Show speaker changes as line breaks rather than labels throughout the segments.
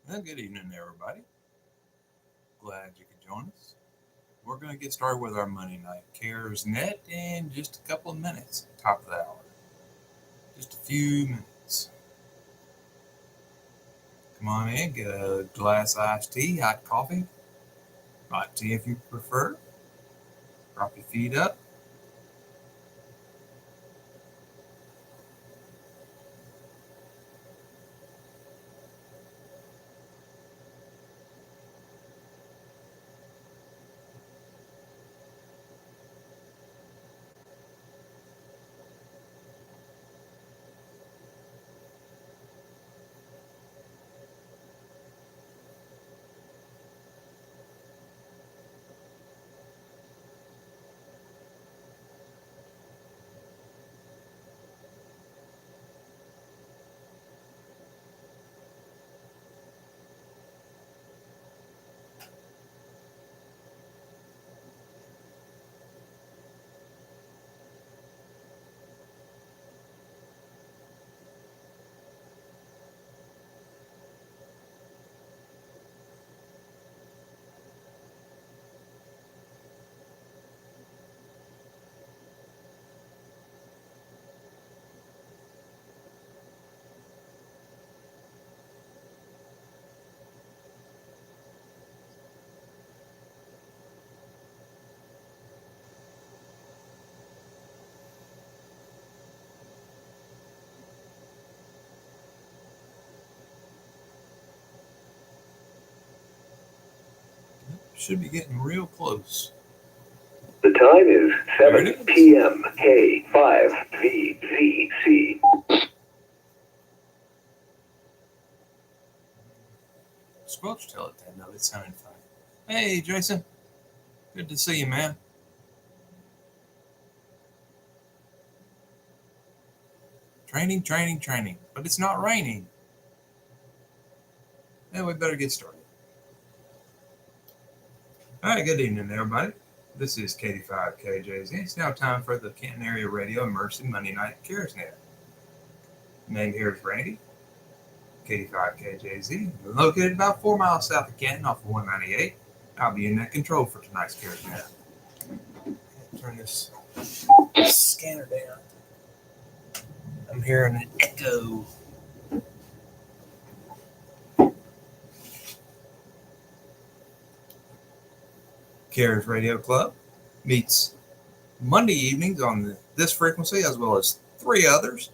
Well, good evening, everybody. Glad you could join us. We're going to get started with our Monday Night Cares Net in just a couple of minutes, top of the hour. Just a few minutes. Come on in, get a glass of iced tea, hot coffee, hot tea if you prefer. Prop your feet up. Should be getting real close.
The time is 7 p.m. K5VZC.
Squelch tell it that, no, it sounded fine. Hey, Jason. Good to see you, man. Training. But it's not raining. Yeah, we better get started. All right, good evening, everybody. This is KD5KJZ. It's now time for the Canton Area Radio Emergency Monday Night Cares Net. Name here is Randy, KD5KJZ, located about 4 miles south of Canton off of 198. I'll be in that control for tonight's Cares Net. Turn this scanner down. I'm hearing an echo. Cares Radio Club meets Monday evenings on this frequency as well as 3 others.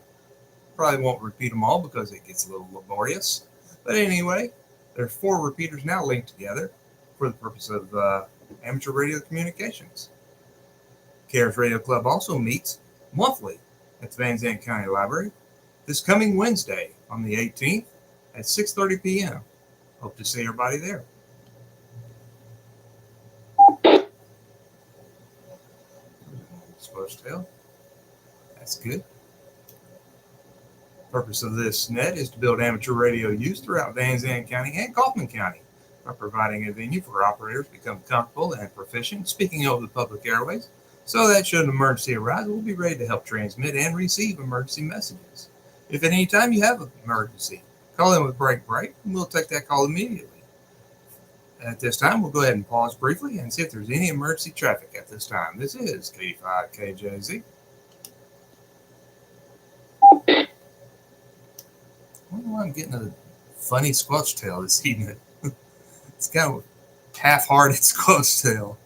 Probably won't repeat them all because it gets a little laborious. But anyway, there's 4 repeaters now linked together for the purpose of amateur radio communications. Cares Radio Club also meets monthly at the Van Zandt County Library this coming Wednesday on the 18th at 6:30 p.m. Hope to see everybody there. Tail. That's good. The purpose of this net is to build amateur radio use throughout Van Zandt County and Kaufman County by providing a venue for operators to become comfortable and proficient speaking over the public airways so that should an emergency arise, we'll be ready to help transmit and receive emergency messages. If at any time you have an emergency, call in with break and we'll take that call immediately. At this time, we'll go ahead and pause briefly and see if there's any emergency traffic at this time. This is KD5KJZ. I wonder why I'm getting a funny squelch tail this evening. It's kind of a half-hearted squelch tail.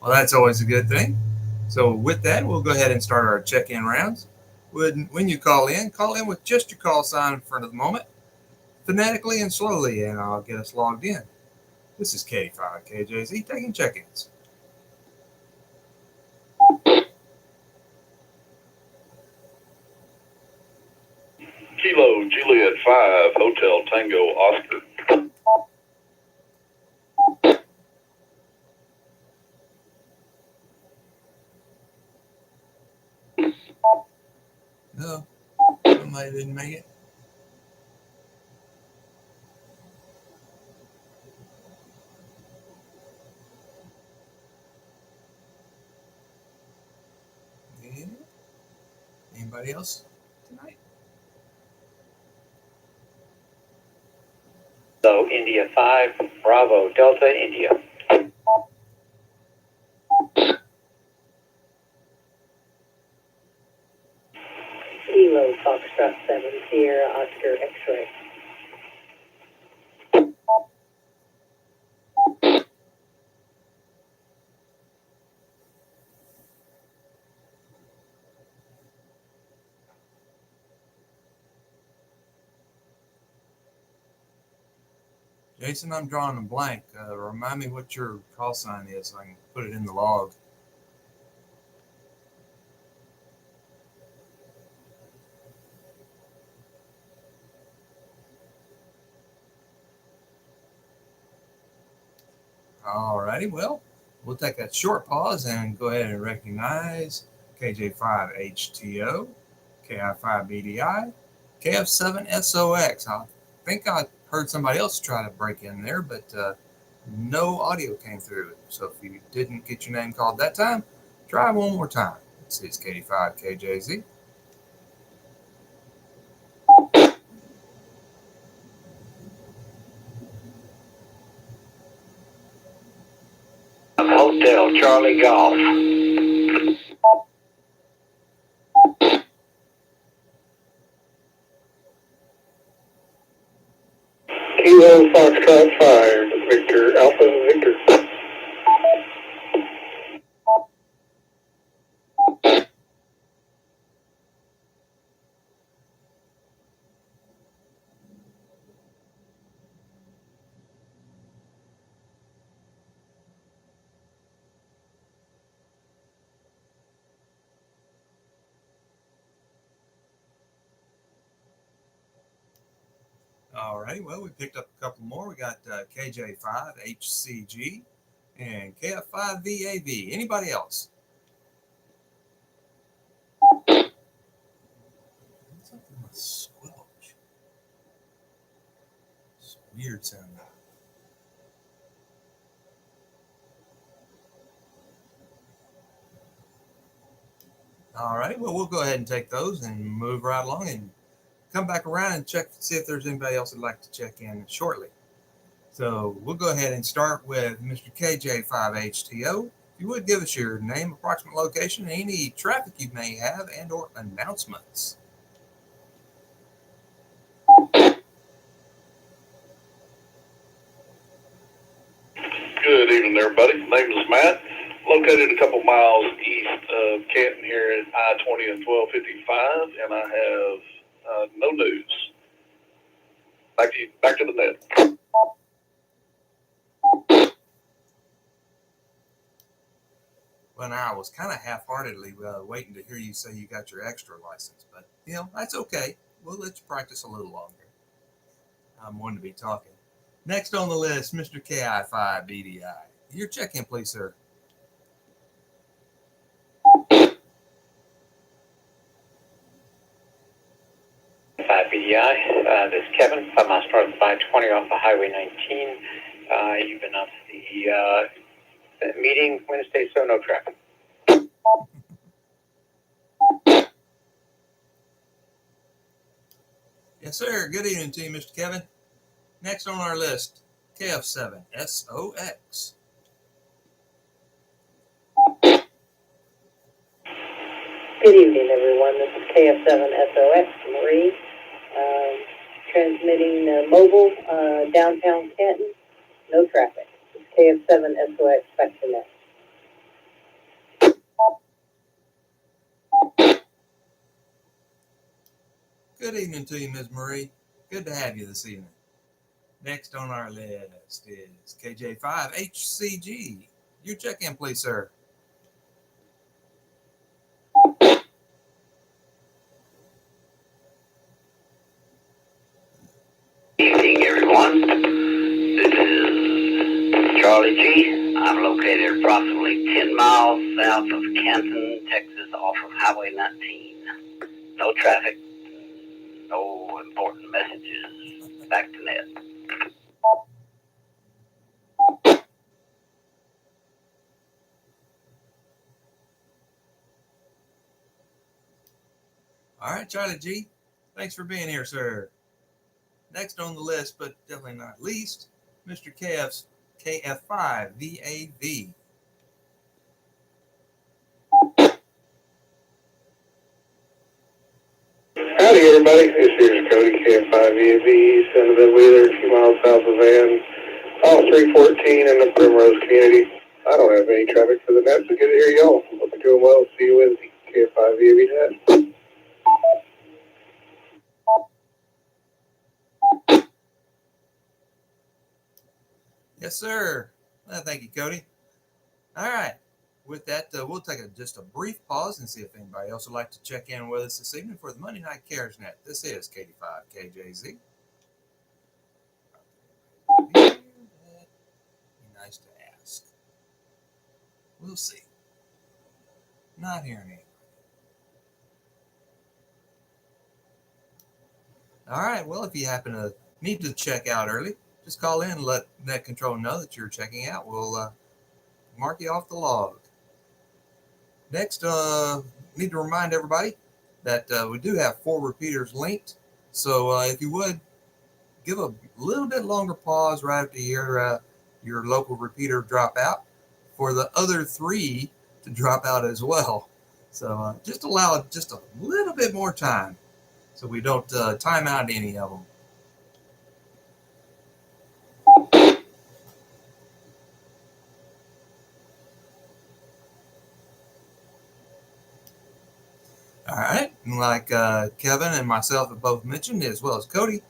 Well, that's always a good thing. So with that, we'll go ahead and start our check-in rounds. When you call in with just your call sign in front of the moment, phonetically and slowly, and I'll get us logged in. This is KD5KJZ taking check-ins.
Kilo Juliet 5, Hotel Tango Oscar.
No, somebody didn't make it. Anybody else tonight?
So India 5, Bravo, Delta, India.
Kilo Foxtrot 7, Sierra Oscar X-ray.
Jason, I'm drawing a blank. Remind me what your call sign is so I can put it in the log. Alrighty, well, we'll take a short pause and go ahead and recognize KJ5HTO, KI5BDI, KF7SOX. I think I heard somebody else try to break in there, but no audio came through. So if you didn't get your name called that time, try one more time. This is KD5KJZ.
Hotel Charlie Golf.
Kilo Foxtrot 5, Victor, Alpha Victor.
All right, well, we picked up a couple more. We got KJ5HCG and KF5VAV. Anybody else? Something with squelch. It's weird sounding. All right, well, we'll go ahead and take those and move right along and come back around and check to see if there's anybody else that'd like to check in shortly. So we'll go ahead and start with Mr. KJ5HTO. If you would give us your name, approximate location, and any traffic you may have and or announcements.
Good evening, everybody. My name is Matt, located a couple miles east of Canton here at I-20 and 1255, and I have no news. Back to the net.
Well, now I was kind of half-heartedly waiting to hear you say you got your extra license, but that's okay. We'll let you practice a little longer. I'm one to be talking. Next on the list, Mr. KI5BDI. Your check-in, please, sir.
BDI, this is Kevin, 5 miles north of 520 off of Highway 19. You've been up to the meeting Wednesday, so no traffic.
Yes, sir. Good evening to you, Mr. Kevin. Next on our list, KF7SOX.
Good evening, everyone. This is KF7SOX, Marie, transmitting mobile, downtown Canton. No traffic. It's KF7SOX, back to net.
Good evening to you, Ms. Marie. Good to have you this evening. Next on our list is KJ5HCG. Your check-in, please, sir.
Evening, everyone. This is Charlie G. I'm located approximately 10 miles south of Canton, Texas, off of Highway 19. No traffic, no important messages. Back to net.
All right, Charlie G. Thanks for being here, sir. Next on the list, but definitely not least, Mr. KF5 VAV.
Howdy, everybody. This is Cody, KF5VAV, son of the Wheeler, a few miles south of Van, off 314 in the Primrose community. I don't have any traffic for the net, so good to hear y'all. Hope you're doing well. See you Wednesday. KF5VAV net.
Yes, sir. Well, thank you, Cody. All right. With that, we'll take just a brief pause and see if anybody else would like to check in with us this evening for the Monday Night Cares Net. This is KD5KJZ. Be nice to ask. We'll see. Not hearing anything. All right. Well, if you happen to need to check out early, just call in and let Net Control know that you're checking out. We'll mark you off the log. Next, need to remind everybody that we do have 4 repeaters linked. So if you would, give a little bit longer pause right after your local repeater drop out for the other 3 to drop out as well. So just allow just a little bit more time so we don't time out any of them. All right. And like Kevin and myself have both mentioned, as well as Cody,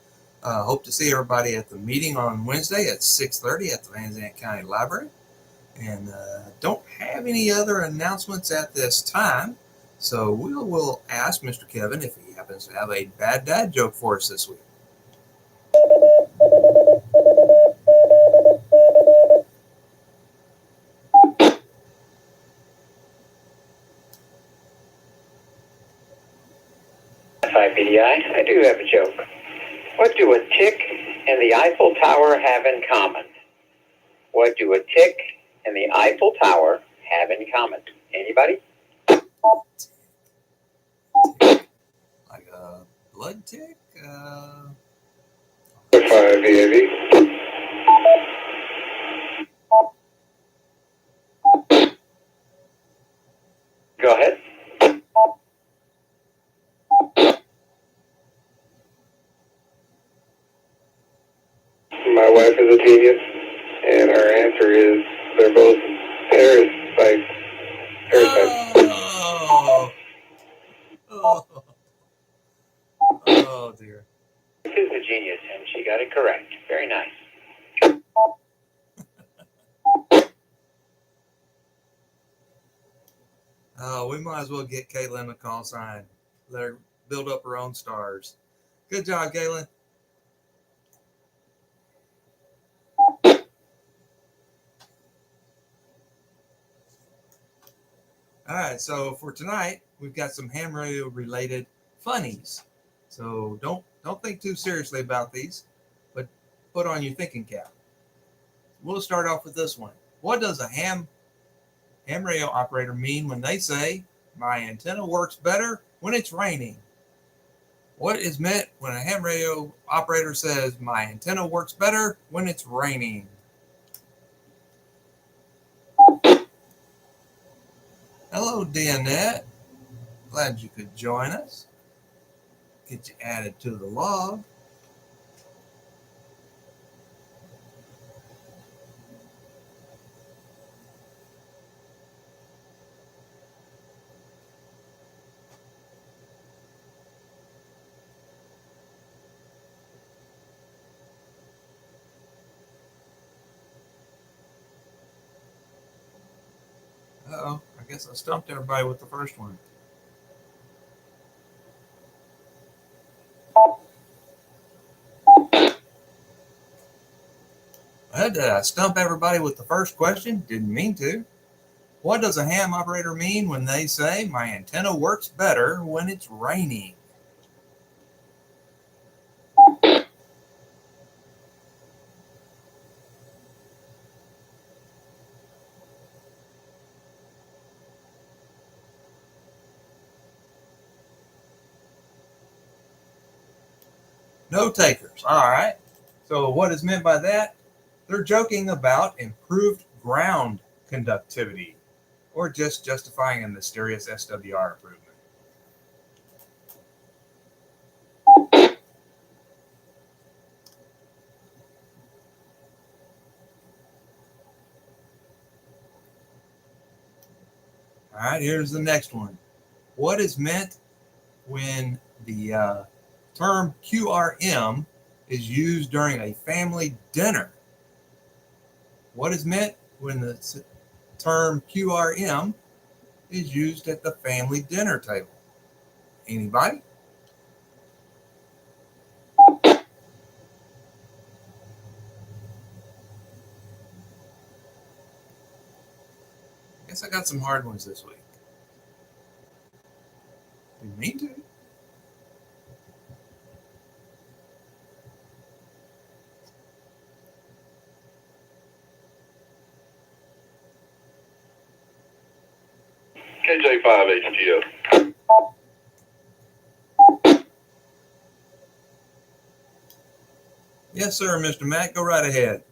hope to see everybody at the meeting on Wednesday at 6:30 at the Van Zandt County Library. And don't have any other announcements at this time. So we will ask Mr. Kevin if he happens to have a bad dad joke for us this week.
FIBDI, I do have a joke. What do a tick and the Eiffel Tower have in common? What do a tick and the Eiffel Tower have in common? Anybody?
Like a blood tick?
KF5VAV.
Go ahead.
My wife is a genius, and her answer is they're both parasites.
Oh. Oh, dear.
This is a genius, and she got it correct. Very nice.
We might as well get Caitlin a call sign. Let her build up her own stars. Good job, Caitlin. All right, so for tonight, we've got some ham radio related funnies. So don't think too seriously about these, but put on your thinking cap. We'll start off with this one. What does a ham radio operator mean when they say, "My antenna works better when it's raining"? What is meant when a ham radio operator says, "My antenna works better when it's raining"? Hello, Dianette. Glad you could join us. Get you added to the log. Uh-oh, I guess I stumped everybody with the first one. Well, did I stump everybody with the first question? Didn't mean to. What does a ham operator mean when they say, "My antenna works better when it's raining"? No takers. All right. So what is meant by that? They're joking about improved ground conductivity or just justifying a mysterious SWR improvement. All right, here's the next one. What is meant when the term QRM is used during a family dinner? What is meant when the term QRM is used at the family dinner table? Anybody? Guess I got some hard ones this week. Didn't mean to.
KJ5HTO.
Yes, sir, Mr. Matt. Go right ahead.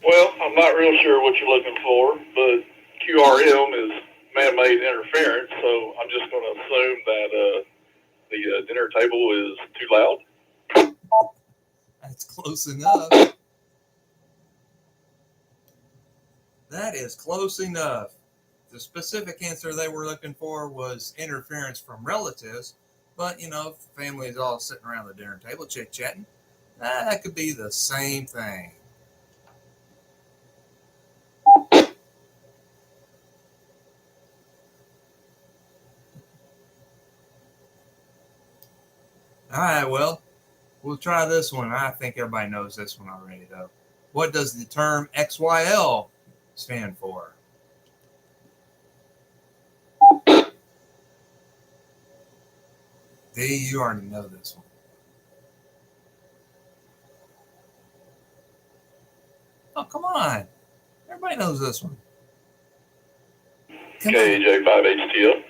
Well, I'm not real sure what you're looking for, but QRM is man-made interference, so I'm just going to assume that the dinner table is too loud.
That's close enough. That is close enough. The specific answer they were looking for was interference from relatives, but if the family is all sitting around the dinner table chit-chatting, that could be the same thing. All right, well, we'll try this one. I think everybody knows this one already, though. What does the term XYL stand for? D, you already know this one. Oh, come on. Everybody knows this one. Come on.
KJ5HTO.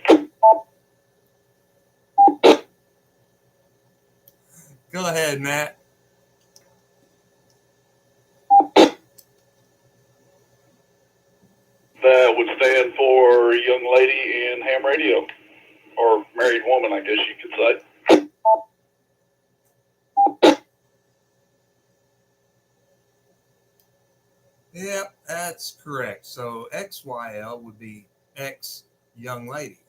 Go ahead, Matt.
That would stand for young lady in ham radio, or married woman, I guess you could say.
Yep, that's correct. So XYL would be ex young lady,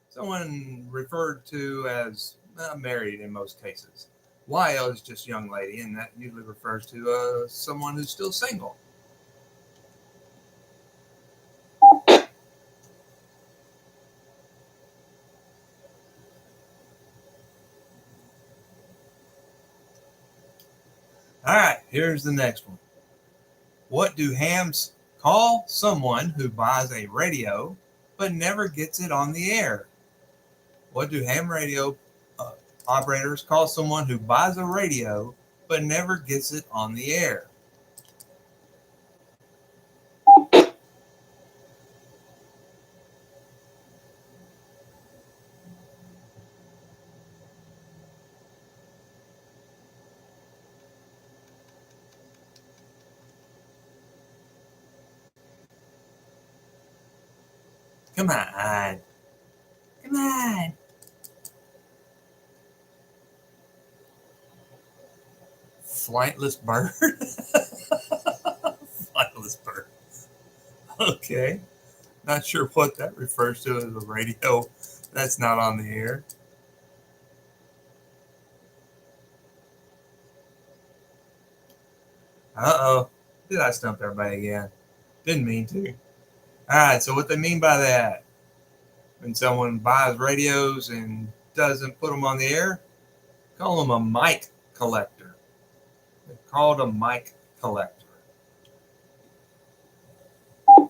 someone referred to as married in most cases. YL is just young lady, and that usually refers to someone who's still single. All right, here's the next one. What do hams call someone who buys a radio but never gets it on the air? What do ham radio operators call someone who buys a radio but never gets it on the air? Come on. Come on. Flightless bird? Flightless bird. Okay. Not sure what that refers to as a radio that's not on the air. Uh-oh. Did I stump everybody again? Didn't mean to. All right, so what they mean by that, when someone buys radios and doesn't put them on the air, call them a mic collector. They're called a mic collector.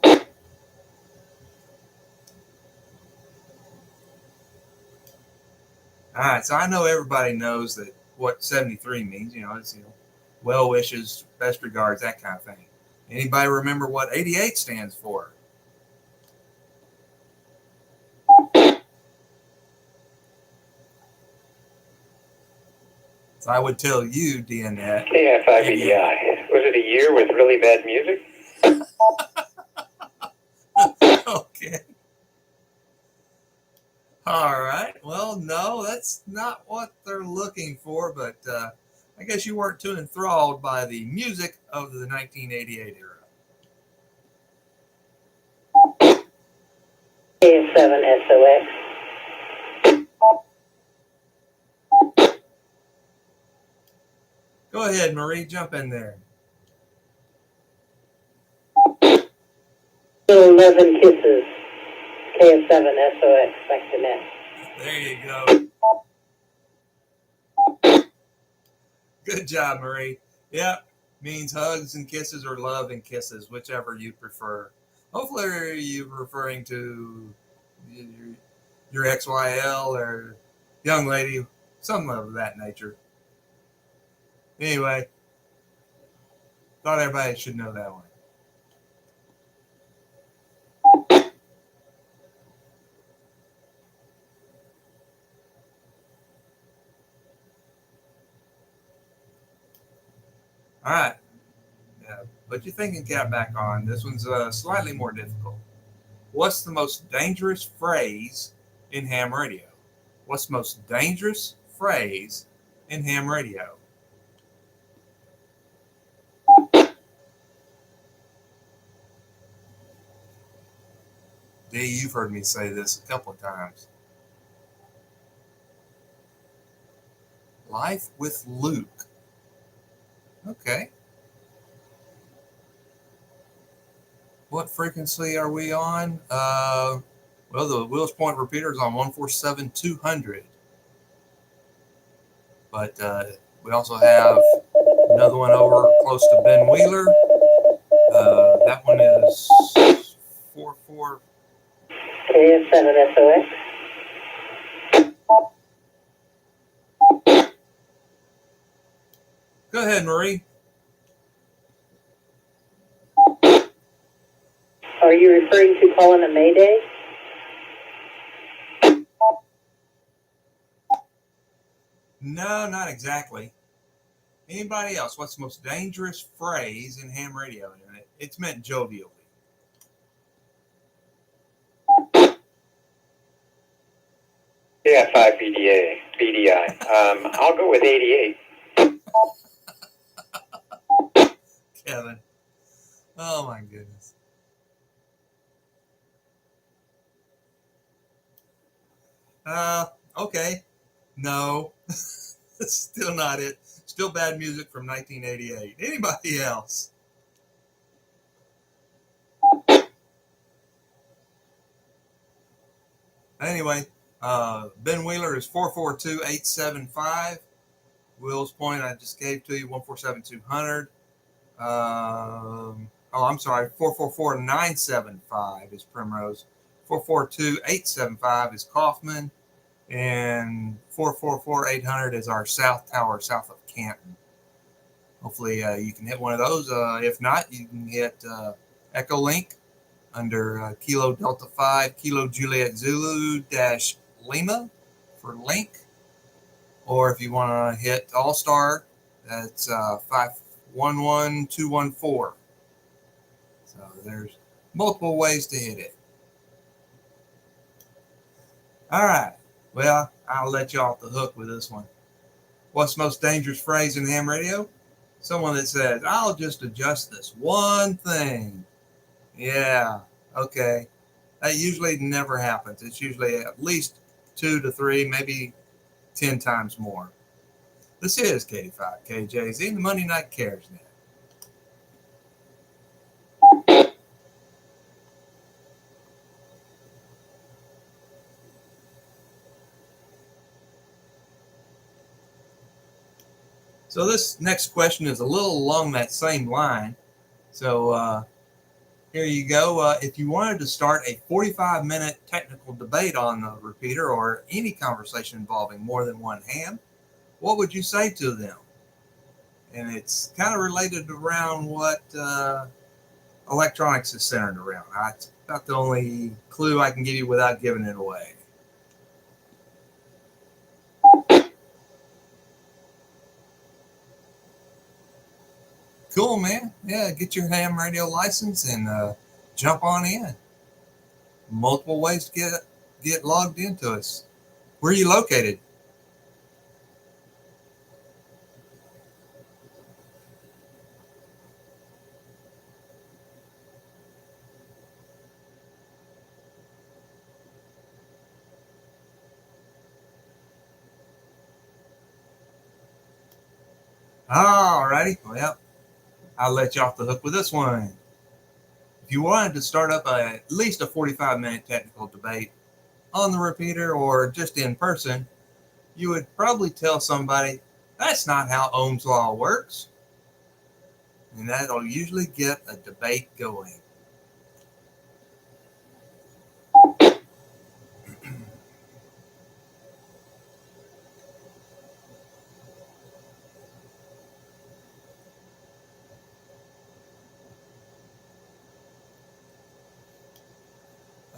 All right, so I know everybody knows that what 73 means. It's well wishes, best regards, that kind of thing. Anybody remember what 88 stands for? So I would tell you, DNet.
KF5EDI. Was it a year with really bad music?
Okay. All right. Well, no, that's not what they're looking for, but I guess you weren't too enthralled by the music of the 1988 era.
KF7SOX.
Go ahead, Marie, jump in there.
Still 11 kisses. KF7SOX. Back to net.
There you go. Good job, Marie. Yep, means hugs and kisses or love and kisses, whichever you prefer. Hopefully you're referring to your XYL or young lady, something of that nature. Anyway, thought everybody should know that one. All right. Yeah, put your thinking cap back on. This one's slightly more difficult. What's the most dangerous phrase in ham radio? What's the most dangerous phrase in ham radio? D, you've heard me say this a couple of times. Life with Luke. Okay. What frequency are we on? Well, the Wills Point repeater is on 147-200. But we also have another one over close to Ben Wheeler. That one is 44.
KF7SOX.
Go ahead, Marie.
Are you referring to calling a Mayday?
No, not exactly. Anybody else? What's the most dangerous phrase in ham radio? And it's meant jovially.
KF5EDI. I'll go with 88.
Kevin. Oh, my goodness. Okay. No. Still not it. Still bad music from 1988. Anybody else? Anyway, Ben Wheeler is 442-875. Wills Point, I just gave to you, 147-200. I'm sorry, 444-975 is Primrose. 442-875 is Kaufman. And 444-800 is our South Tower, south of Canton. Hopefully you can hit one of those. If not, you can hit Echo Link under Kilo Delta 5, Kilo Juliet Zulu dash Lima for link. Or if you want to hit All Star, that's 511214. So there's multiple ways to hit it. All right. Well, I'll let you off the hook with this one. What's the most dangerous phrase in ham radio? Someone that says, I'll just adjust this one thing. Yeah, okay. That usually never happens. It's usually at least 2 to 3, maybe 10 times more. This is KD5 KJZ, the Monday Night Cares Net. So this next question is a little along that same line. So here you go. If you wanted to start a 45-minute technical debate on the repeater or any conversation involving more than one ham, what would you say to them? And it's kind of related around what electronics is centered around. That's about the only clue I can give you without giving it away. man. Yeah, get your ham radio license and jump on in. Multiple ways to get logged into us. Where are you located? All righty. Well, I'll let you off the hook with this one. If you wanted to start up at least a 45-minute technical debate on the repeater or just in person, you would probably tell somebody that's not how Ohm's law works. And that'll usually get a debate going.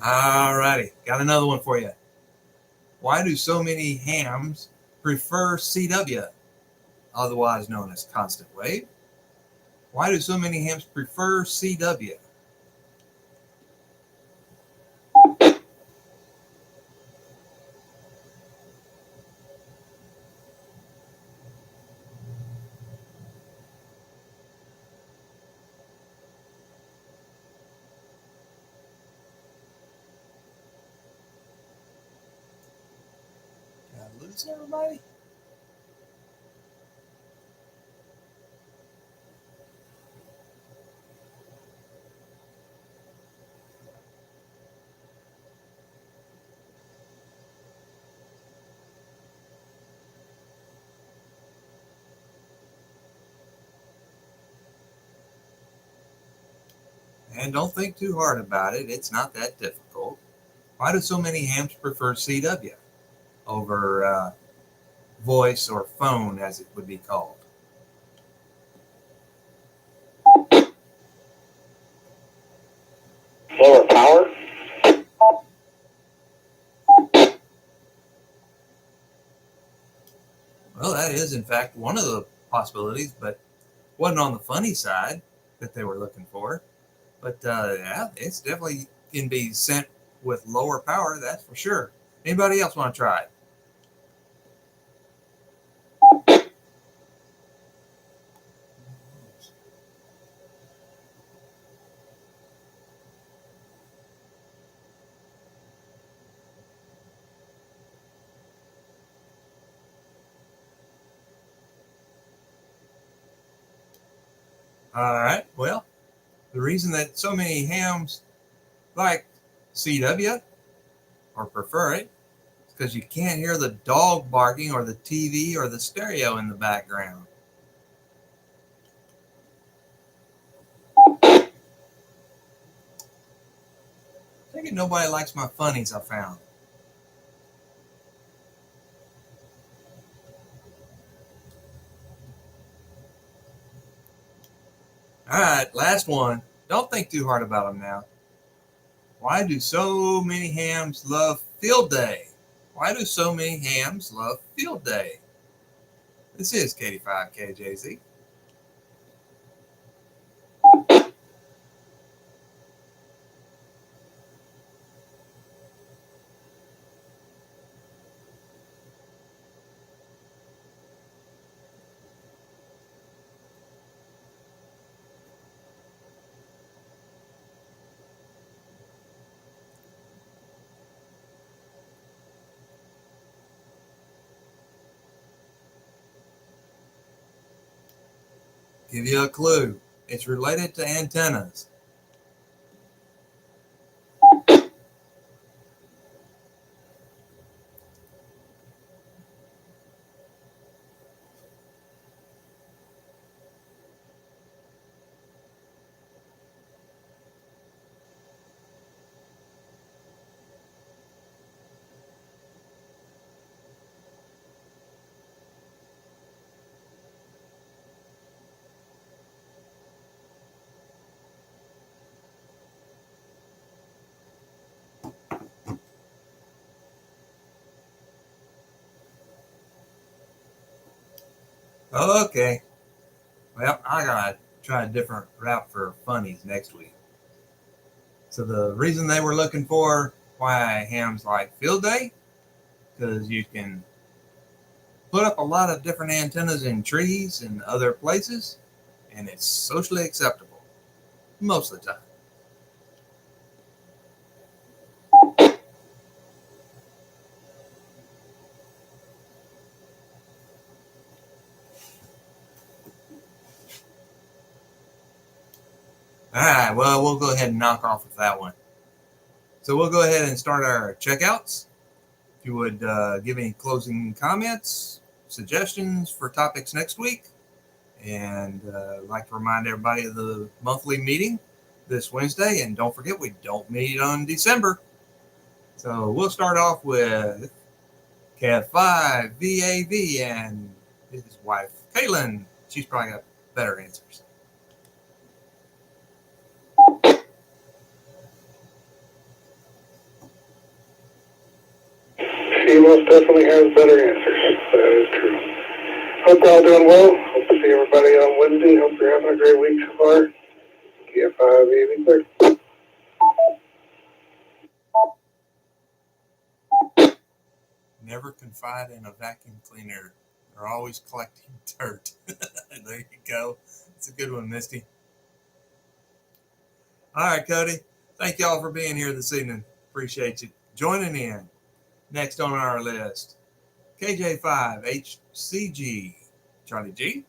All righty, got another one for you. Why do so many hams prefer CW, otherwise known as constant wave? Why do so many hams prefer CW? Did I lose everybody? And don't think too hard about it. It's not that difficult. Why do so many hams prefer CW over voice or phone, as it would be called?
Lower power?
Well, that is, in fact, one of the possibilities, but wasn't on the funny side that they were looking for. But yeah, it's definitely can be sent with lower power, that's for sure. Anybody else want to try it? All right. Well, the reason that so many hams like CW or prefer it is because you can't hear the dog barking or the TV or the stereo in the background. I think nobody likes my funnies, I found. All right, last one. Don't think too hard about them now. Why do so many hams love field day? Why do so many hams love field day? This is KD5KJZ. Give you a clue. It's related to antennas. Okay. Well, I gotta try a different route for funnies next week. So the reason they were looking for why hams like field day, because you can put up a lot of different antennas in trees and other places, and it's socially acceptable most of the time. All right, well, we'll go ahead and knock off with that one. So we'll go ahead and start our checkouts. If you would give any closing comments, suggestions for topics next week. And I'd like to remind everybody of the monthly meeting this Wednesday. And don't forget, we don't meet on December. So we'll start off with KF5, VAV, and his wife, Caitlin. She's probably got better answers.
She most definitely has better answers. That is true. Hope you're all doing well. Hope to see everybody on Wednesday. Hope you're having a great week so far. KF5, VAV, clear.
Never confide in a vacuum cleaner. They're always collecting dirt. There you go. It's a good one, Misty. All right, Cody. Thank y'all for being here this evening. Appreciate you joining in. Next on our list, KJ5HCG. Charlie G.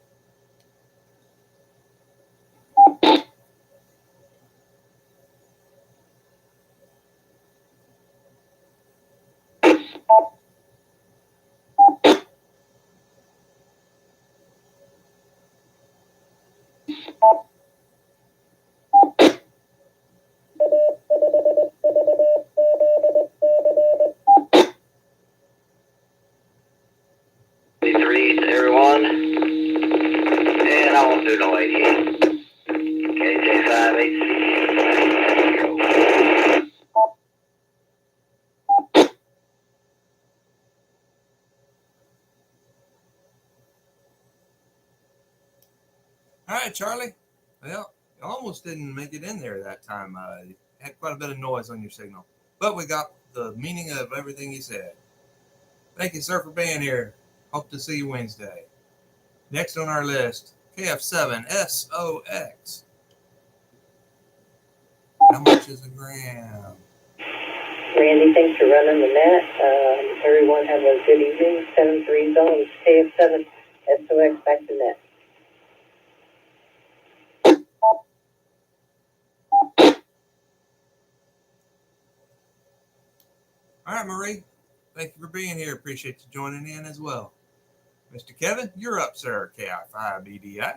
Three to everyone. And I won't do no 88. KJ5HC.
All right, Charlie. Well, you almost didn't make it in there that time. You had quite a bit of noise on your signal. But we got the meaning of everything you said. Thank you, sir, for being here. Hope to see you Wednesday. Next on our list, KF7SOX. How much is a gram?
Randy, thanks for running the net. Everyone have a good evening. 7-3 zones, KF7 SOX back to net.
All right, Marie. Thank you for being here. Appreciate you joining in as well. Mr. Kevin, you're up, sir. KI5EDI.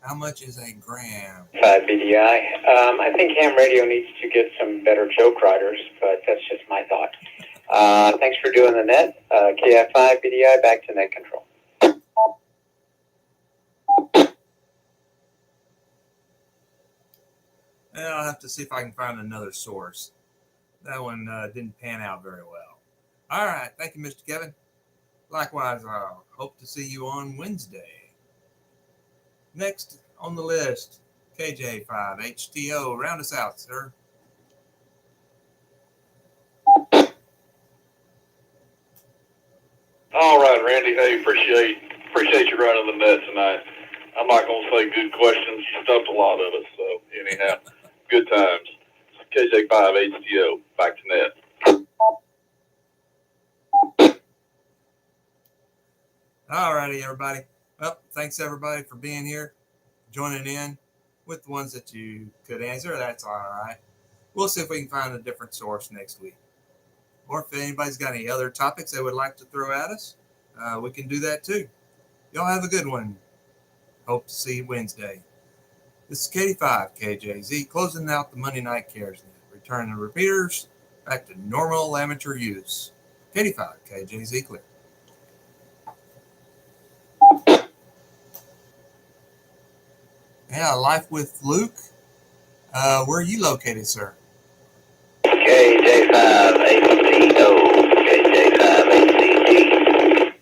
How much is a gram?
5 BDI. I think ham radio needs to get some better joke writers, but that's just my thought. Thanks for doing the net. KF5 BDI, back to net control.
And I'll have to see if I can find another source. That one didn't pan out very well. All right. Thank you, Mr. Kevin. Likewise, I'll hope to see you on Wednesday. Next on the list, KJ5HTO. Round us out, sir.
All right, Randy. Hey, appreciate you running the net tonight. I'm not going to say good questions. You stumped a lot of us. So anyhow, good times. KJ5HTO, back to net.
All righty, everybody. Well, thanks everybody for being here, joining in with the ones that you could answer. That's all right. We'll see if we can find a different source next week. Or if anybody's got any other topics they would like to throw at us, we can do that too. Y'all have a good one. Hope to see you Wednesday. This is KD5 KJZ closing out the Monday Night Cares Net. Returning the repeaters back to normal amateur use. KD5 KJZ clear. Yeah, Life with Luke. Where are you located, sir?
KJ5HCO. KJ5HCG.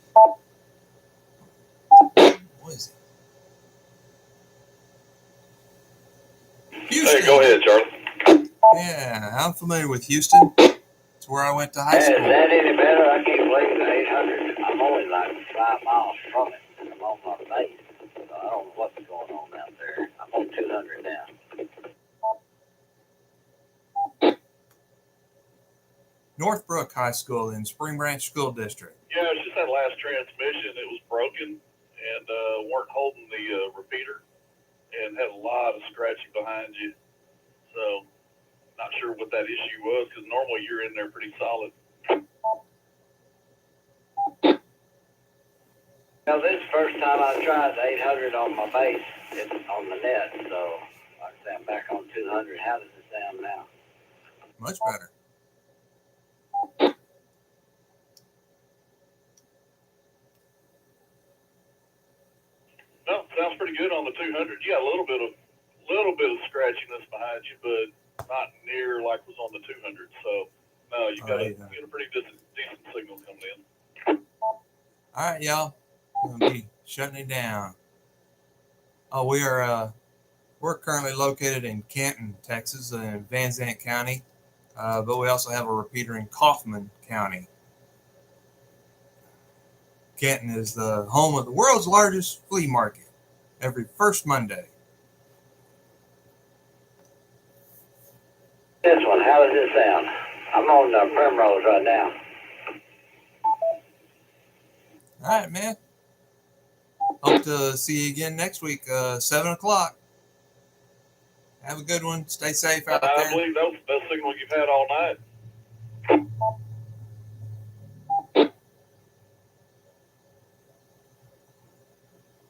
ahead, Charlie.
Yeah, I'm familiar with Houston. It's where I went to high
Hey, is
school.
that any better? I can't believe the 800. I'm only like 5 miles from it. I'm on my base. So I don't know what's going on out there. I'm on 200 now.
Northbrook High School in Spring Branch School District.
Yeah, it's just that last transmission. It was broken and weren't holding the repeater and had a lot of scratching behind you. So, not sure what that issue was because normally you're in there pretty solid.
Well, this is the first time I tried the 800 on my base. It's on the net. So, like I say, I'm back on 200. How does it sound now?
Much better.
No, sounds pretty good on the 200. You got a little bit of scratchiness behind you, but not near like was on the 200. So, no, you got a pretty decent signal coming in.
All right, y'all. I'm gonna be shutting it down. Oh, we're currently located in Canton, Texas, in Van Zandt County, but we also have a repeater in Kaufman County. Canton is the home of the world's largest flea market every first Monday.
This one, how does it sound? I'm on Primrose right now.
All right, man. Hope to see you again next week, 7 o'clock. Have a good one. Stay safe out there.
I believe that was the best signal you've had all night.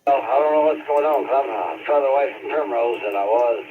Well, I don't know what's going on. 'Cause I'm further away from Primrose than I was